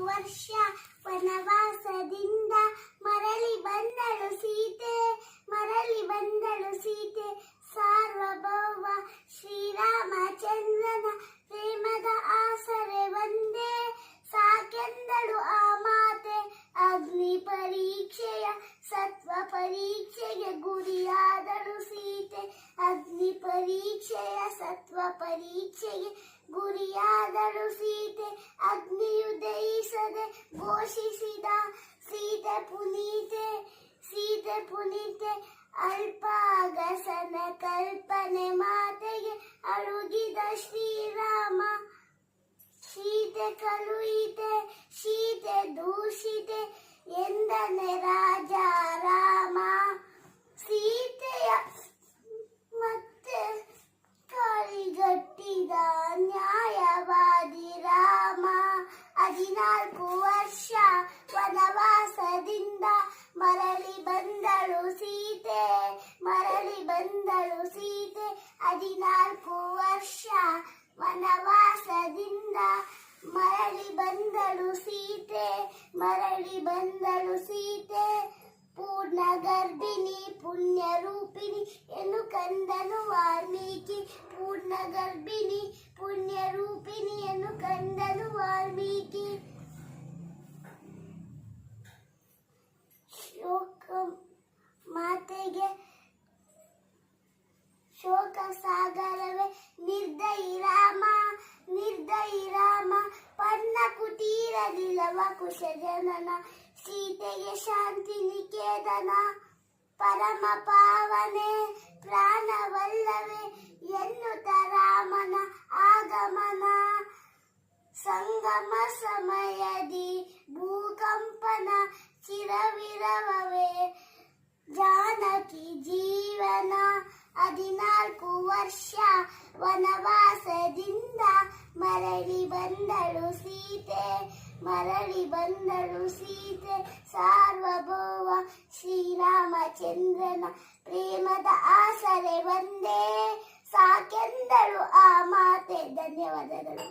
ವರ್ಷ ವನವಾಸದಿಂದ ಮರಳಿ ಬಂದಳು ಸೀತೆ, ಮರಳಿ ಬಂದಳು ಸೀತೆ. ಸಾರ್ವಭೌಮ ಶ್ರೀರಾಮಚಂದ್ರನ ಪ್ರೇಮದ ಆಸರೆ ಒಂದೇ ಸಾಕೆಂದಳು ಆ ಮಾತೆ. ಅಗ್ನಿ ಪರೀಕ್ಷೆಯ ಸತ್ವ ಪರೀಕ್ಷೆಗೆ ಗುರಿಯಾದಳು ಸೀತೆ, ಅಗ್ನಿ ಪರೀಕ್ಷೆಯ ಸತ್ವ ಪರೀಕ್ಷೆಗೆ ಗುರಿಯಾದಳು ಸೀತೆ. ಅಗ್ನಿಯು ದಹಿಸದೆ ಘೋಷಿಸಿದ ಸೀತೆ ಪುನೀತೆ, ಸೀತೆ ಪುನೀತೆ. ಅಲ್ಪಾಗಸನ ಕಲ್ಪನೆ ಮಾತೆಗೆ ಅಳುಗಿದ ಶ್ರೀರಾಮ, ಸೀತೆ ಕಳುಹಿತೆ ಸೀತೆ ದೂಷಿತೆ ಎಂದನೆ ರಾಜ ರಾಮ. ಸೀತೆಯ ಮತ್ತೆ ಕಾಳಿಗಟ್ಟಿದ ನ್ಯಾಯವಾದಿ ರಾಮ. 14 ವರ್ಷ ವನವಾಸದಿಂದ ಮರಳಿ ಬಂದಳು ಸೀತೆ, ಮರಳಿ ಬಂದಳು ಸೀತೆ. 14 ವರ್ಷ ವನವಾಸದಿಂದ ಮರಳಿ ಬಂದಳು ಸೀತೆ, ಮರಳಿ ಬಂದಳು ಸೀತೆ. ಪೂರ್ಣ ಗರ್ಭಿಣಿ ಪುಣ್ಯ ರೂಪಿಣಿ ಎನ್ನು ಕಂದನು ವಾಲ್ಮೀಕಿ, ಪೂರ್ಣ ಗರ್ಭಿಣಿ ಪುಣ್ಯ ರೂಪಿಣಿ ಎನ್ನು ಕಂದನು ವಾಲ್ಮೀಕಿ. ಶೋಕ ಮಾತೆಗೆ ಶೋಕ ಸಾಗರವೇ ನಿರ್ದಯಿ ರಾಮ, ನಿರ್ದಯಿ ರಾಮ. ಪನ್ನ ಕುಟೀರದಿ ಲವಕುಶ ಜನನ, ಸೀತೆಗೆ ಶಾಂತಿ ನಿಕೇತನ. ಪರಮ ಪಾವನೆ ಪ್ರಾಣವಲ್ಲವೇ ಎನ್ನುತ್ತ ರಾಮನ ಆಗಮನ. ಸಂಗಮ ಸಮಯದಿ ಭೂಕಂಪನ, ಚಿರವಿರವೇ ಜಾನಕಿ ಜೀವನ. 14 ವರ್ಷ ವನವಾಸದಿಂದ ಮರಳಿ ಬಂದಳು ಸೀತೆ, ಮರಳಿ ಬಂದಳು ಸೀತೆ. ಸಾರ್ವಭೌಮ ಶ್ರೀರಾಮಚಂದ್ರನ ಪ್ರೇಮದ ಆಸರೆ ಒಂದೇ ಸಾಕೆಂದಳು ಆ ಮಾತೆ. ಧನ್ಯವಾದಗಳು.